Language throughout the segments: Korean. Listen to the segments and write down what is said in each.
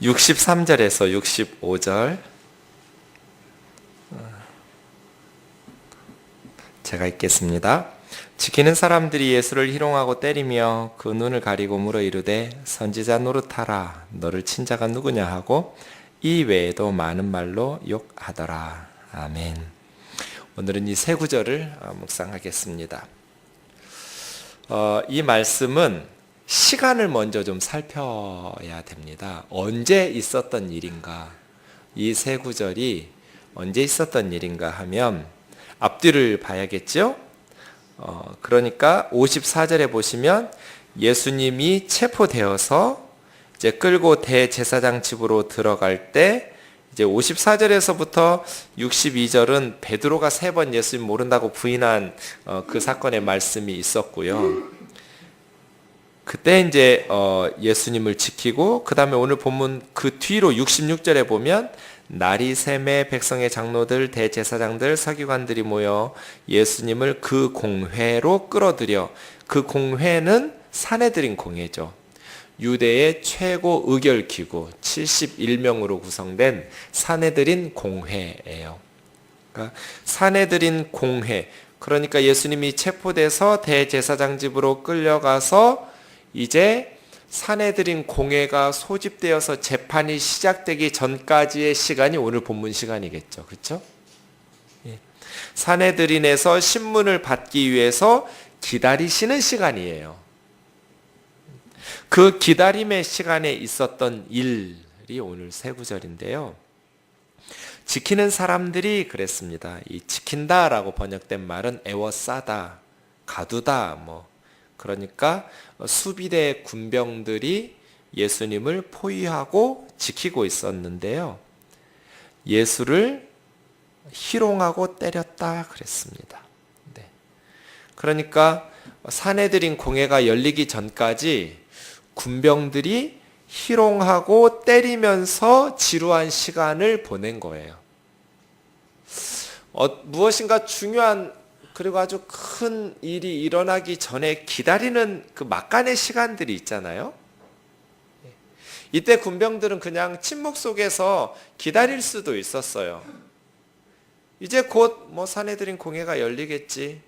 63절에서 65절 제가 읽겠습니다. 지키는 사람들이 예수를 희롱하고 때리며 그 눈을 가리고 물어 이르되 선지자 노릇하라 너를 친 자가 누구냐 하고 이 외에도 많은 말로 욕하더라. 아멘. 오늘은 이 세 구절을 묵상하겠습니다. 이 말씀은 시간을 먼저 좀 살펴야 됩니다. 언제 있었던 일인가? 이 세 구절이 언제 있었던 일인가 하면 앞뒤를 봐야겠죠? 그러니까 54절에 보시면 예수님이 체포되어서 이제 끌고 대제사장 집으로 들어갈 때 이제 54절에서부터 62절은 베드로가 3번 예수님 모른다고 부인한 그 사건의 말씀이 있었고요. 그때 이제 예수님을 지키고 그 다음에 오늘 본문 그 뒤로 66절에 보면 날이 샘에 백성의 장로들, 대제사장들, 서기관들이 모여 예수님을 그 공회로 끌어들여, 그 공회는 사내들인 공회죠. 유대의 최고 의결기구 71명으로 구성된 사내들인 공회예요. 그러니까 사내들인 공회, 그러니까 예수님이 체포돼서 대제사장 집으로 끌려가서 이제 사내들인 공회가 소집되어서 재판이 시작되기 전까지의 시간이 오늘 본문 시간이겠죠. 그렇죠? 사내들인에서 신문을 받기 위해서 기다리시는 시간이에요. 그 기다림의 시간에 있었던 일이 오늘 세 구절인데요. 지키는 사람들이 그랬습니다. 이 지킨다라고 번역된 말은 에워싸다, 가두다, 그러니까 수비대 군병들이 예수님을 포위하고 지키고 있었는데요. 예수를 희롱하고 때렸다 그랬습니다. 네. 그러니까 사내들인 공회가 열리기 전까지 군병들이 희롱하고 때리면서 지루한 시간을 보낸 거예요. 무엇인가 중요한 그리고 아주 큰 일이 일어나기 전에 기다리는 그 막간의 시간들이 있잖아요. 이때 군병들은 그냥 침묵 속에서 기다릴 수도 있었어요. 이제 곧 사내들인 공회가 열리겠지.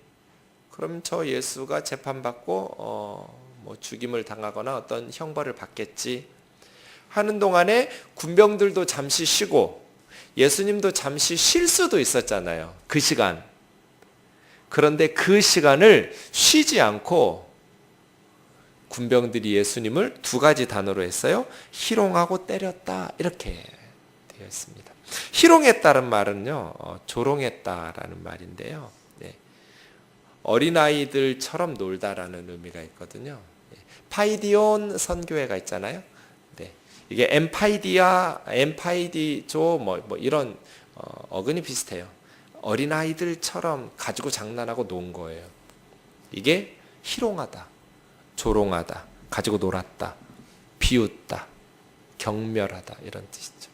그럼 저 예수가 재판받고 죽임을 당하거나 어떤 형벌을 받겠지 하는 동안에 군병들도 잠시 쉬고 예수님도 잠시 쉴 수도 있었잖아요. 그 시간. 그런데 그 시간을 쉬지 않고 군병들이 예수님을 두 가지 단어로 했어요. 희롱하고 때렸다 이렇게 되어 있습니다. 희롱했다는 말은요, 조롱했다라는 말인데요. 네. 어린아이들처럼 놀다라는 의미가 있거든요. 파이디온 선교회가 있잖아요. 네. 이게 엠파이디조 이런 어근이 비슷해요. 어린아이들처럼 가지고 장난하고 논 거예요. 이게 희롱하다, 조롱하다, 가지고 놀았다, 비웃다, 경멸하다 이런 뜻이죠.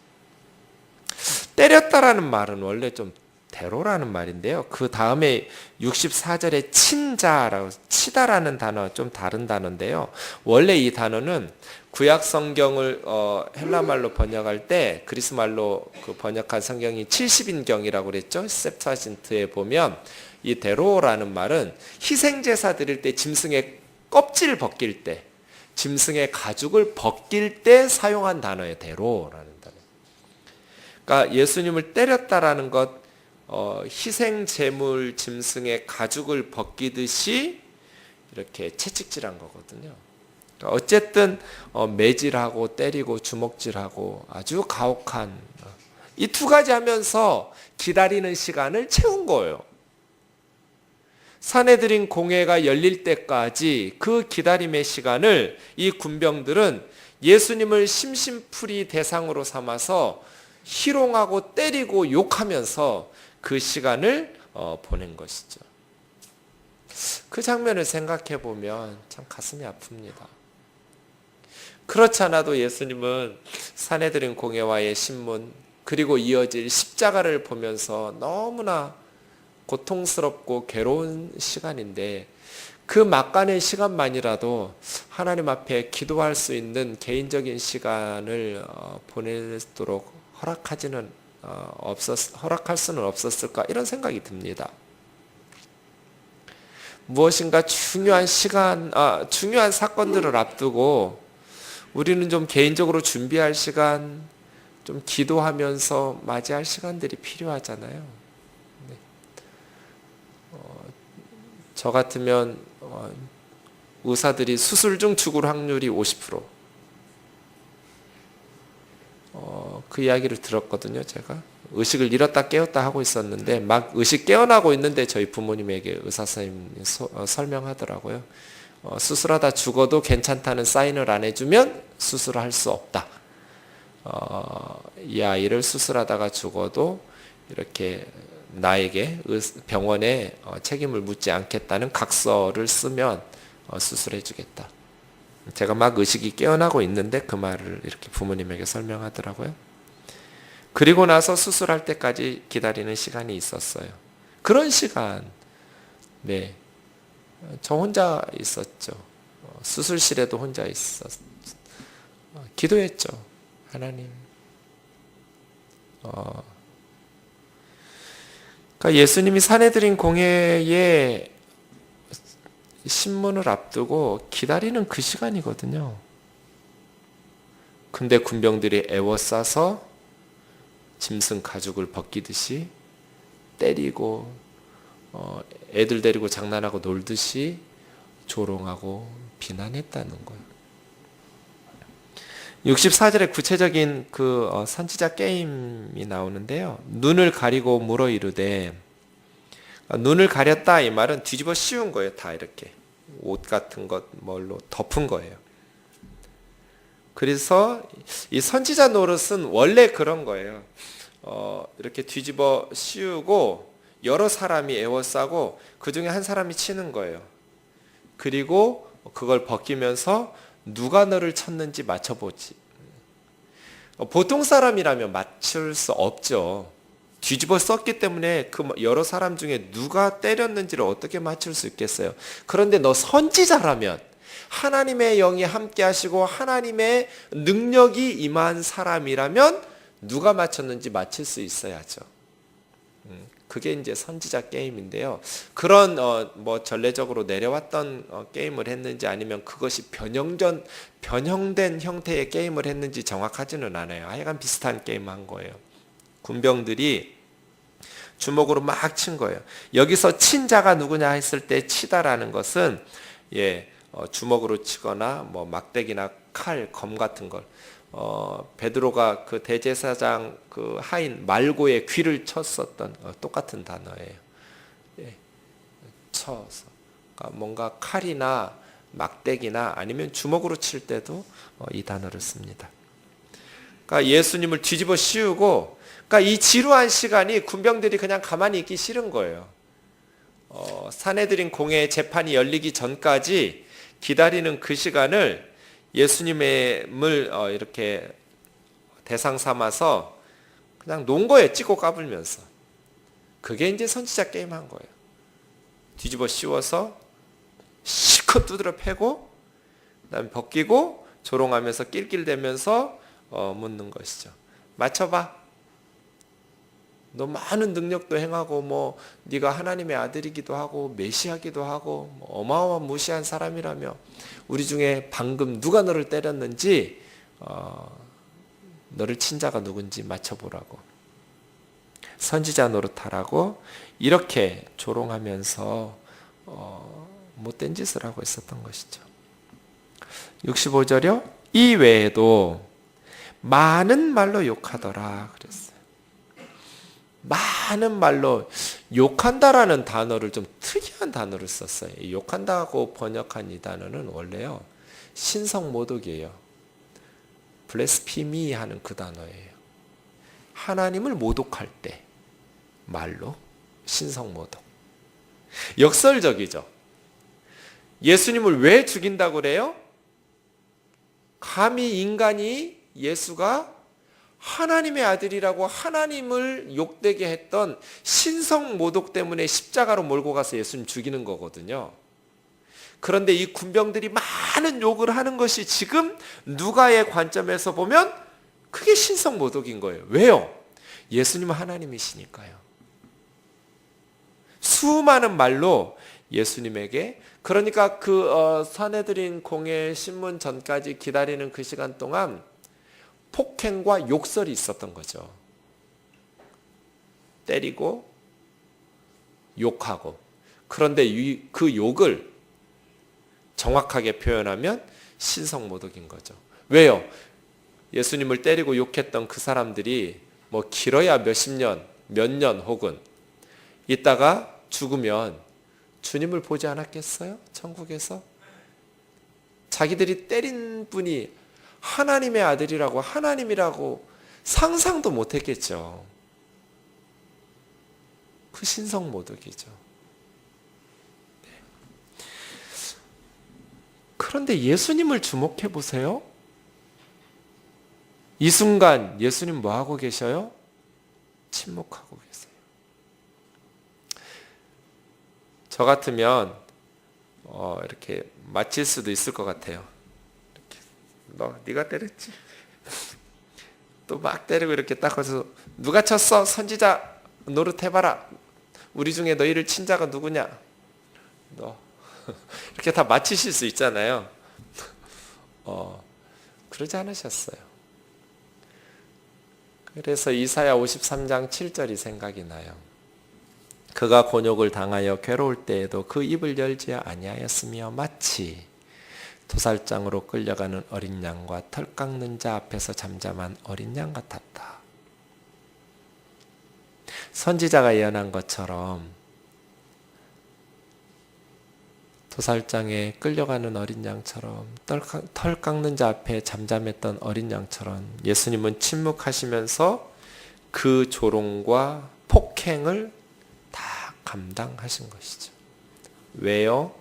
때렸다라는 말은 원래 좀 대로라는 말인데요. 그 다음에 64절에 친자라고 치다라는 단어 좀 다른 단어인데요. 원래 이 단어는 구약 성경을 헬라말로 번역할 때 그리스 말로 그 번역한 성경이 70인경이라고 그랬죠. septuagint에 보면 이 데로라는 말은 희생 제사 드릴 때 짐승의 껍질 벗길 때, 짐승의 가죽을 벗길 때 사용한 단어예요. 데로라는 단어. 그러니까 예수님을 때렸다라는 것, 희생 제물 짐승의 가죽을 벗기듯이 이렇게 채찍질한 거거든요. 그러니까 어쨌든 매질하고 때리고 주먹질하고 아주 가혹한 이 두 가지 하면서 기다리는 시간을 채운 거예요. 사내들인 공회가 열릴 때까지 그 기다림의 시간을 이 군병들은 예수님을 심심풀이 대상으로 삼아서 희롱하고 때리고 욕하면서 그 시간을 보낸 것이죠. 그 장면을 생각해 보면 참 가슴이 아픕니다. 그렇지 않아도 예수님은 사내들인 공회와의 신문 그리고 이어질 십자가를 보면서 너무나 고통스럽고 괴로운 시간인데 그 막간의 시간만이라도 하나님 앞에 기도할 수 있는 개인적인 시간을 보내도록 허락할 수는 없었을까 이런 생각이 듭니다. 무엇인가 중요한 사건들을 앞두고 우리는 좀 개인적으로 준비할 시간, 좀 기도하면서 맞이할 시간들이 필요하잖아요. 네. 저 같으면 의사들이 수술 중 죽을 확률이 50%. 그 이야기를 들었거든요, 제가. 의식을 잃었다 깨웠다 하고 있었는데 막 의식 깨어나고 있는데 저희 부모님에게 의사 선생님이 설명하더라고요. 수술하다 죽어도 괜찮다는 사인을 안 해주면 수술할 수 없다. 이 아이를 수술하다가 죽어도 이렇게 나에게 병원에 책임을 묻지 않겠다는 각서를 쓰면 수술해 주겠다. 제가 막 의식이 깨어나고 있는데 그 말을 이렇게 부모님에게 설명하더라고요. 그리고 나서 수술할 때까지 기다리는 시간이 있었어요. 그런 시간, 네, 저 혼자 있었죠. 수술실에도 혼자 있었죠. 기도했죠. 하나님. 그러니까 예수님이 사내들인 공회에 신문을 앞두고 기다리는 그 시간이거든요. 근데 군병들이 애워싸서 짐승 가죽을 벗기듯이 때리고 애들 데리고 장난하고 놀듯이 조롱하고 비난했다는 거예요. 64절에 구체적인 그 선지자 게임이 나오는데요. 눈을 가리고 물어 이르되, 눈을 가렸다 이 말은 뒤집어 씌운 거예요. 다 이렇게 옷 같은 것 뭘로 덮은 거예요. 그래서 이 선지자 노릇은 원래 그런 거예요. 이렇게 뒤집어 씌우고 여러 사람이 애워싸고 그 중에 한 사람이 치는 거예요. 그리고 그걸 벗기면서 누가 너를 쳤는지 맞춰보지. 보통 사람이라면 맞출 수 없죠. 뒤집어 썼기 때문에 그 여러 사람 중에 누가 때렸는지를 어떻게 맞출 수 있겠어요. 그런데 너 선지자라면 하나님의 영이 함께 하시고 하나님의 능력이 임한 사람이라면 누가 맞췄는지 맞힐 수 있어야죠. 그게 이제 선지자 게임인데요. 그런 전례적으로 내려왔던 게임을 했는지 아니면 그것이 변형된 형태의 게임을 했는지 정확하지는 않아요. 하여간 비슷한 게임 한 거예요. 군병들이 주먹으로 막 친 거예요. 여기서 친 자가 누구냐 했을 때 치다라는 것은 주먹으로 치거나 뭐 막대기나 칼, 검 같은 걸. 베드로가 그 대제사장 그 하인 말고의 귀를 쳤었던 똑같은 단어예요. 쳐서 그러니까 뭔가 칼이나 막대기나 아니면 주먹으로 칠 때도 이 단어를 씁니다. 그러니까 예수님을 뒤집어 씌우고, 그러니까 이 지루한 시간이 군병들이 그냥 가만히 있기 싫은 거예요. 사내들인 공회의 재판이 열리기 전까지 기다리는 그 시간을 예수님을 이렇게 대상 삼아서 그냥 논 거예요. 찍고 까불면서. 그게 이제 선지자 게임 한 거예요. 뒤집어 씌워서 실컷 두드려 패고 그다음에 벗기고 조롱하면서 낄낄대면서 묻는 것이죠. 맞춰봐. 너 많은 능력도 행하고 뭐 네가 하나님의 아들이기도 하고 메시아기도 하고 어마어마한 무시한 사람이라며 우리 중에 방금 누가 너를 때렸는지 너를 친 자가 누군지 맞춰보라고. 선지자 노릇하라고 이렇게 조롱하면서 못된 짓을 하고 있었던 것이죠. 65절이요. 이 외에도 많은 말로 욕하더라 그랬어요. 많은 말로 욕한다라는 단어를 좀 특이한 단어를 썼어요. 욕한다고 번역한 이 단어는 원래요. 신성모독이에요. 블레스피미 하는 그 단어예요. 하나님을 모독할 때 말로 신성모독. 역설적이죠. 예수님을 왜 죽인다고 그래요? 감히 인간이 예수가 하나님의 아들이라고 하나님을 욕되게 했던 신성 모독 때문에 십자가로 몰고 가서 예수님 죽이는 거거든요. 그런데 이 군병들이 많은 욕을 하는 것이 지금 누가의 관점에서 보면 그게 신성모독인 거예요. 왜요? 예수님은 하나님이시니까요. 수많은 말로 예수님에게, 그러니까 그 산헤드린 공회 신문 전까지 기다리는 그 시간 동안 폭행과 욕설이 있었던 거죠. 때리고 욕하고. 그런데 그 욕을 정확하게 표현하면 신성모독인 거죠. 왜요? 예수님을 때리고 욕했던 그 사람들이 뭐 길어야 몇십 년, 몇 년 혹은 있다가 죽으면 주님을 보지 않았겠어요? 천국에서? 자기들이 때린 분이 하나님의 아들이라고, 하나님이라고 상상도 못했겠죠. 그 신성모독이죠. 네. 그런데 예수님을 주목해 보세요. 이 순간 예수님 뭐 하고 계셔요? 침묵하고 계세요. 저 같으면 이렇게 맞힐 수도 있을 것 같아요. 이렇게, 네가 때렸지? 또 막 때리고 이렇게 딱 해서 누가 쳤어? 선지자 노릇해봐라. 우리 중에 너희를 친 자가 누구냐? 너. 이렇게 다 맞히실 수 있잖아요. 그러지 않으셨어요. 그래서 이사야 53장 7절이 생각이 나요. 그가 곤욕을 당하여 괴로울 때에도 그 입을 열지 아니하였으며 마치 도살장으로 끌려가는 어린 양과 털 깎는 자 앞에서 잠잠한 어린 양 같았다. 선지자가 예언한 것처럼 도살장에 끌려가는 어린 양처럼, 털 깎는 자 앞에 잠잠했던 어린 양처럼 예수님은 침묵하시면서 그 조롱과 폭행을 다 감당하신 것이죠. 왜요?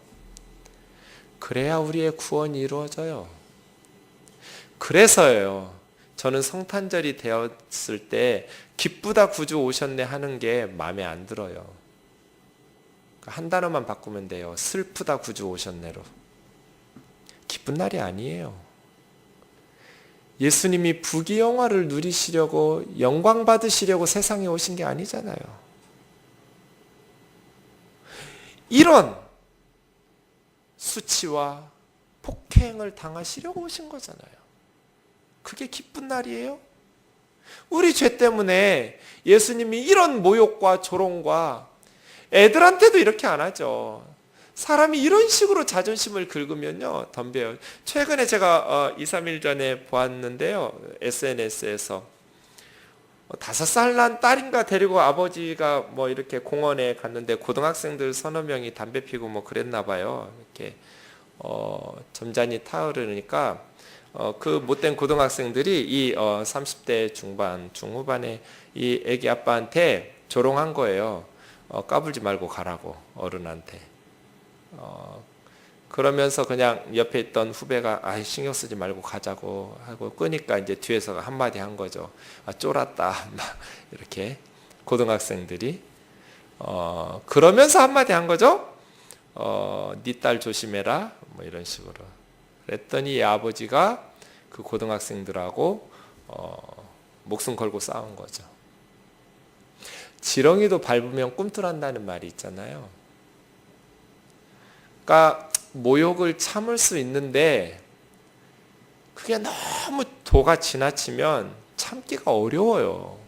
그래야 우리의 구원이 이루어져요. 그래서요. 저는 성탄절이 되었을 때 기쁘다 구주 오셨네 하는 게 마음에 안 들어요. 한 단어만 바꾸면 돼요. 슬프다 구주 오셨네로. 기쁜 날이 아니에요. 예수님이 부귀영화를 누리시려고, 영광 받으시려고 세상에 오신 게 아니잖아요. 이런 수치와 폭행을 당하시려고 오신 거잖아요. 그게 기쁜 날이에요? 우리 죄 때문에 예수님이 이런 모욕과 조롱과, 애들한테도 이렇게 안 하죠. 사람이 이런 식으로 자존심을 긁으면요, 덤벼요. 최근에 제가 2, 3일 전에 보았는데요, SNS에서 5살 난 딸인가 데리고 아버지가 뭐 이렇게 공원에 갔는데 고등학생들 서너 명이 담배 피고 뭐 그랬나 봐요. 이렇게 점잖이 타오르니까 그 못된 고등학생들이 이 30대 중반, 중후반의 이 애기 아빠한테 조롱한 거예요. 까불지 말고 가라고, 어른한테. 그러면서 그냥 옆에 있던 후배가 신경 쓰지 말고 가자고 하고 끄니까 이제 뒤에서 한마디 한 거죠. 쫄았다. 이렇게 고등학생들이. 그러면서 한마디 한 거죠. 네 딸 조심해라. 뭐 이런 식으로. 그랬더니 아버지가 그 고등학생들하고 목숨 걸고 싸운 거죠. 지렁이도 밟으면 꿈틀한다는 말이 있잖아요. 그러니까 모욕을 참을 수 있는데 그게 너무 도가 지나치면 참기가 어려워요.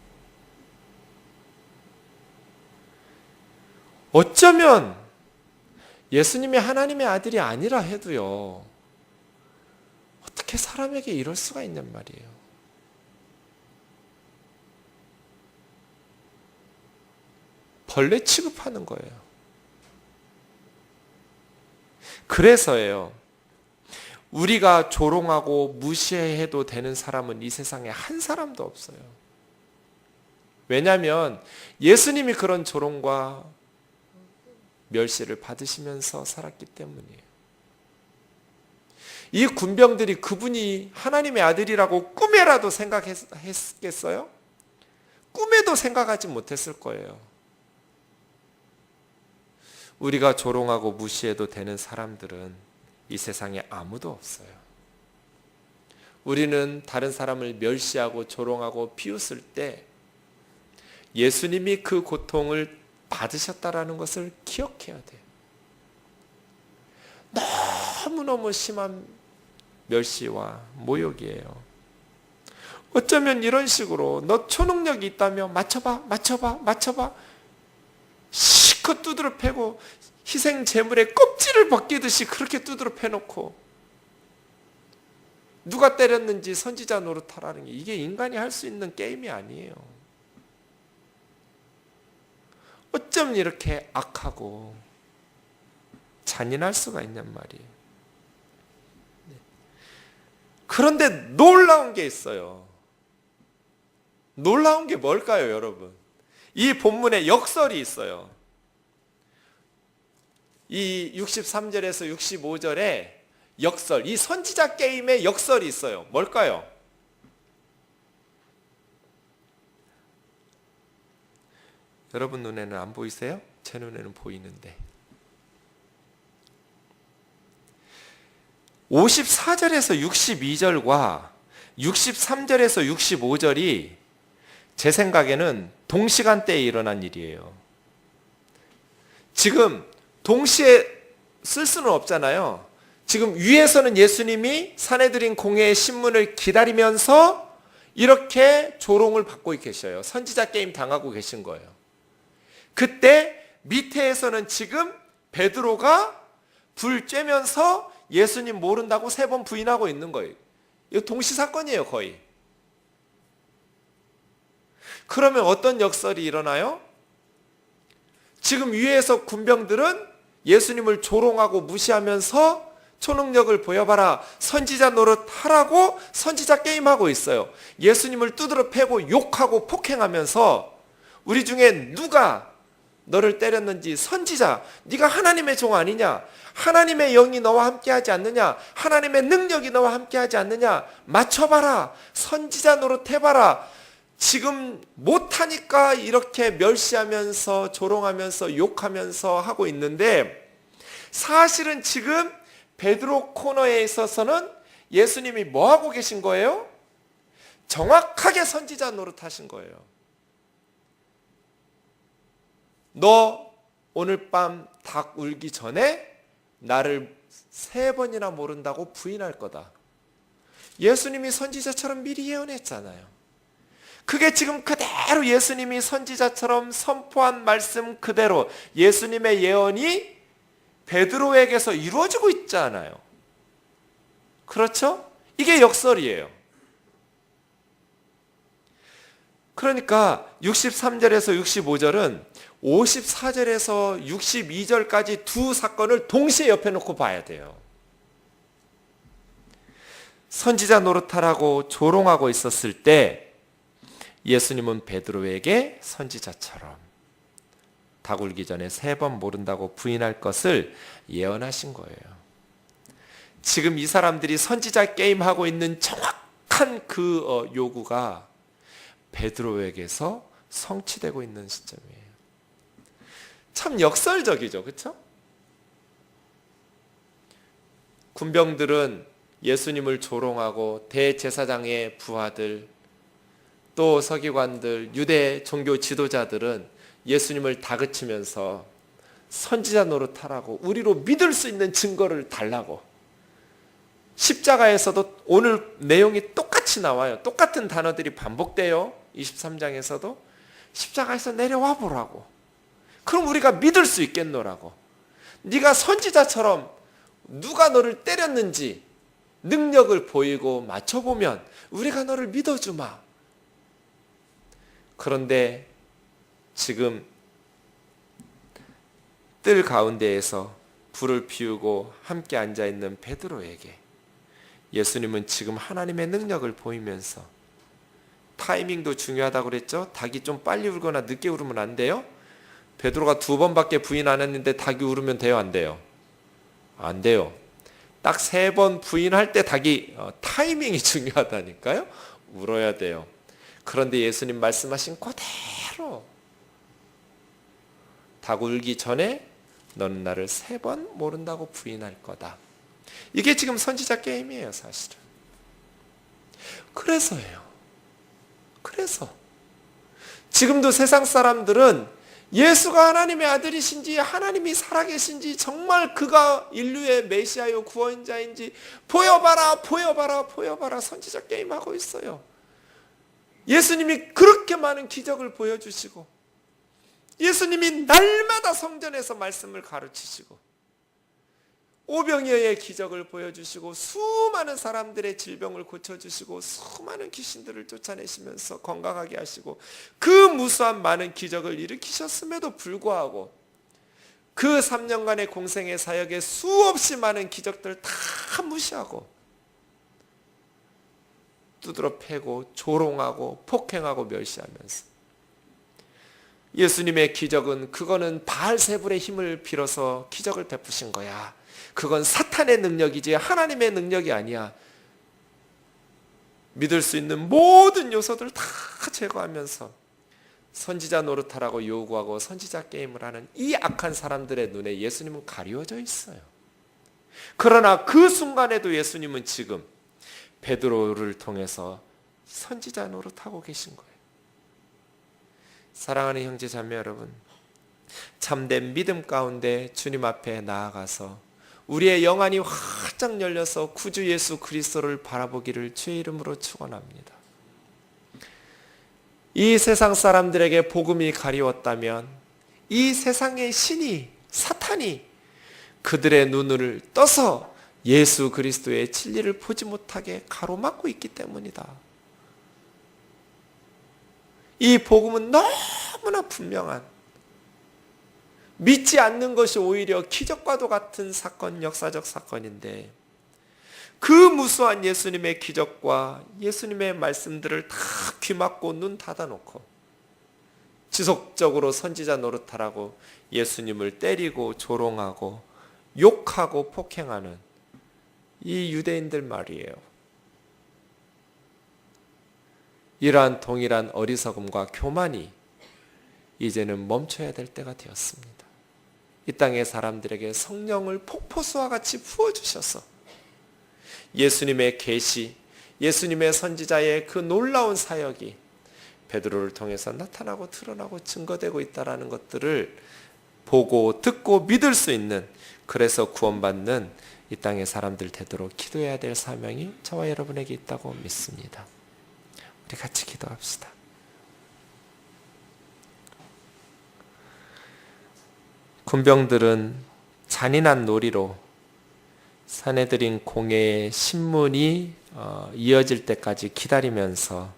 어쩌면 예수님이 하나님의 아들이 아니라 해도요, 어떻게 사람에게 이럴 수가 있냔 말이에요. 벌레 취급하는 거예요. 그래서예요. 우리가 조롱하고 무시해도 되는 사람은 이 세상에 한 사람도 없어요. 왜냐하면 예수님이 그런 조롱과 멸시를 받으시면서 살았기 때문이에요. 이 군병들이 그분이 하나님의 아들이라고 꿈에라도 생각했겠어요? 꿈에도 생각하지 못했을 거예요. 우리가 조롱하고 무시해도 되는 사람들은 이 세상에 아무도 없어요. 우리는 다른 사람을 멸시하고 조롱하고 비웃을 때 예수님이 그 고통을 받으셨다라는 것을 기억해야 돼요. 너무너무 심한 멸시와 모욕이에요. 어쩌면 이런 식으로 너 초능력이 있다며 맞춰봐 실컷 두드러 패고 희생 제물의 껍질을 벗기듯이 그렇게 두드러 패놓고 누가 때렸는지 선지자 노릇하라는 게 이게 인간이 할 수 있는 게임이 아니에요. 어쩜 이렇게 악하고 잔인할 수가 있냔 말이에요. 그런데 놀라운 게 있어요. 놀라운 게 뭘까요, 여러분? 이 본문에 역설이 있어요. 이 63절에서 65절에 역설, 이 선지자 게임에 역설이 있어요. 뭘까요? 여러분 눈에는 안 보이세요? 제 눈에는 보이는데. 54절에서 62절과 63절에서 65절이 제 생각에는 동시간대에 일어난 일이에요. 지금 동시에 쓸 수는 없잖아요. 지금 위에서는 예수님이 사내들인 공회의 신문을 기다리면서 이렇게 조롱을 받고 계셔요. 선지자 게임 당하고 계신 거예요. 그때 밑에에서는 지금 베드로가 불 쬐면서 예수님 모른다고 3번 부인하고 있는 거예요. 이거 동시사건이에요, 거의. 그러면 어떤 역설이 일어나요? 지금 위에서 군병들은 예수님을 조롱하고 무시하면서 초능력을 보여봐라, 선지자 노릇하라고 선지자 게임하고 있어요. 예수님을 두드러 패고 욕하고 폭행하면서 우리 중에 누가 너를 때렸는지 선지자, 네가 하나님의 종 아니냐? 하나님의 영이 너와 함께하지 않느냐? 하나님의 능력이 너와 함께하지 않느냐? 맞춰봐라, 선지자 노릇해봐라. 지금 못하니까 이렇게 멸시하면서 조롱하면서 욕하면서 하고 있는데, 사실은 지금 베드로 코너에 있어서는 예수님이 뭐 하고 계신 거예요? 정확하게 선지자 노릇하신 거예요. 너 오늘 밤 닭 울기 전에 나를 3번이나 모른다고 부인할 거다. 예수님이 선지자처럼 미리 예언했잖아요. 그게 지금 그대로 예수님이 선지자처럼 선포한 말씀 그대로 예수님의 예언이 베드로에게서 이루어지고 있잖아요. 그렇죠? 이게 역설이에요. 그러니까 63절에서 65절은 54절에서 62절까지 두 사건을 동시에 옆에 놓고 봐야 돼요. 선지자 노릇하라고 조롱하고 있었을 때 예수님은 베드로에게 선지자처럼 닭 울기 전에 3번 모른다고 부인할 것을 예언하신 거예요. 지금 이 사람들이 선지자 게임하고 있는 정확한 그 요구가 베드로에게서 성취되고 있는 시점이에요. 참 역설적이죠, 그렇죠? 군병들은 예수님을 조롱하고 대제사장의 부하들, 또 서기관들, 유대 종교 지도자들은 예수님을 다그치면서 선지자 노릇하라고, 우리로 믿을 수 있는 증거를 달라고. 십자가에서도 오늘 내용이 똑같이 나와요. 똑같은 단어들이 반복돼요. 23장에서도 십자가에서 내려와 보라고. 그럼 우리가 믿을 수 있겠노라고. 네가 선지자처럼 누가 너를 때렸는지 능력을 보이고 맞춰보면 우리가 너를 믿어주마. 그런데 지금 뜰 가운데에서 불을 피우고 함께 앉아있는 베드로에게 예수님은 지금 하나님의 능력을 보이면서, 타이밍도 중요하다고 그랬죠? 닭이 좀 빨리 울거나 늦게 울으면 안 돼요? 베드로가 2번밖에 부인 안 했는데 닭이 울으면 돼요, 안 돼요? 안 돼요. 딱 3번 부인할 때 닭이 타이밍이 중요하다니까요. 울어야 돼요. 그런데 예수님 말씀하신 그대로 닭 울기 전에 너는 나를 3번 모른다고 부인할 거다. 이게 지금 선지자 게임이에요, 사실은. 그래서예요. 그래서 지금도 세상 사람들은 예수가 하나님의 아들이신지 하나님이 살아계신지 정말 그가 인류의 메시아요 구원자인지 보여봐라 보여봐라 보여봐라 선지자 게임하고 있어요. 예수님이 그렇게 많은 기적을 보여주시고 예수님이 날마다 성전에서 말씀을 가르치시고 오병이어의 기적을 보여주시고 수많은 사람들의 질병을 고쳐주시고 수많은 귀신들을 쫓아내시면서 건강하게 하시고 그 무수한 많은 기적을 일으키셨음에도 불구하고 그 3년간의 공생의 사역에 수없이 많은 기적들을 다 무시하고 두드러 패고 조롱하고 폭행하고 멸시하면서 예수님의 기적은 그거는 바알세불의 힘을 빌어서 기적을 베푸신 거야. 그건 사탄의 능력이지 하나님의 능력이 아니야. 믿을 수 있는 모든 요소들을 다 제거하면서 선지자 노릇하라고 요구하고 선지자 게임을 하는 이 악한 사람들의 눈에 예수님은 가리워져 있어요. 그러나 그 순간에도 예수님은 지금 베드로를 통해서 선지자 노릇하고 계신 거예요. 사랑하는 형제 자매 여러분, 참된 믿음 가운데 주님 앞에 나아가서 우리의 영안이 활짝 열려서 구주 예수 그리스도를 바라보기를 주의 이름으로 축원합니다. 이 세상 사람들에게 복음이 가리웠다면 이 세상의 신이 사탄이 그들의 눈을 떠서 예수 그리스도의 진리를 보지 못하게 가로막고 있기 때문이다. 이 복음은 너무나 분명한 믿지 않는 것이 오히려 기적과도 같은 사건, 역사적 사건인데 그 무수한 예수님의 기적과 예수님의 말씀들을 다 귀막고 눈 닫아놓고 지속적으로 선지자 노릇하라고 예수님을 때리고 조롱하고 욕하고 폭행하는 이 유대인들 말이에요. 이러한 동일한 어리석음과 교만이 이제는 멈춰야 될 때가 되었습니다. 이 땅의 사람들에게 성령을 폭포수와 같이 부어주셔서 예수님의 계시, 예수님의 선지자의 그 놀라운 사역이 베드로를 통해서 나타나고 드러나고 증거되고 있다는 것들을 보고 듣고 믿을 수 있는, 그래서 구원받는 이 땅의 사람들 되도록 기도해야 될 사명이 저와 여러분에게 있다고 믿습니다. 우리 같이 기도합시다. 군병들은 잔인한 놀이로 사내들인 공회의 신문이 이어질 때까지 기다리면서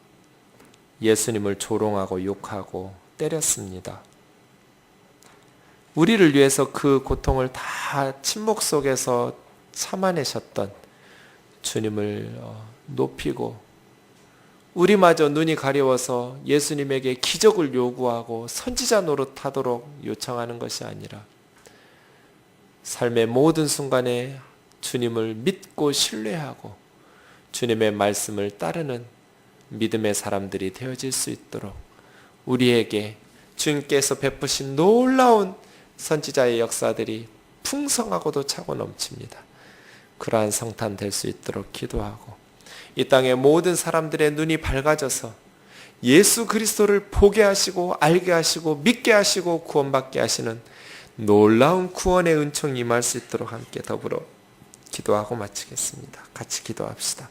예수님을 조롱하고 욕하고 때렸습니다. 우리를 위해서 그 고통을 다 침묵 속에서 참아내셨던 주님을 높이고 우리마저 눈이 가려워서 예수님에게 기적을 요구하고 선지자 노릇하도록 요청하는 것이 아니라 삶의 모든 순간에 주님을 믿고 신뢰하고 주님의 말씀을 따르는 믿음의 사람들이 되어질 수 있도록 우리에게 주님께서 베푸신 놀라운 선지자의 역사들이 풍성하고도 차고 넘칩니다. 그러한 성탄 될 수 있도록 기도하고 이 땅의 모든 사람들의 눈이 밝아져서 예수 그리스도를 보게 하시고 알게 하시고 믿게 하시고 구원받게 하시는 놀라운 구원의 은총이 임할 수 있도록 함께 더불어 기도하고 마치겠습니다. 같이 기도합시다.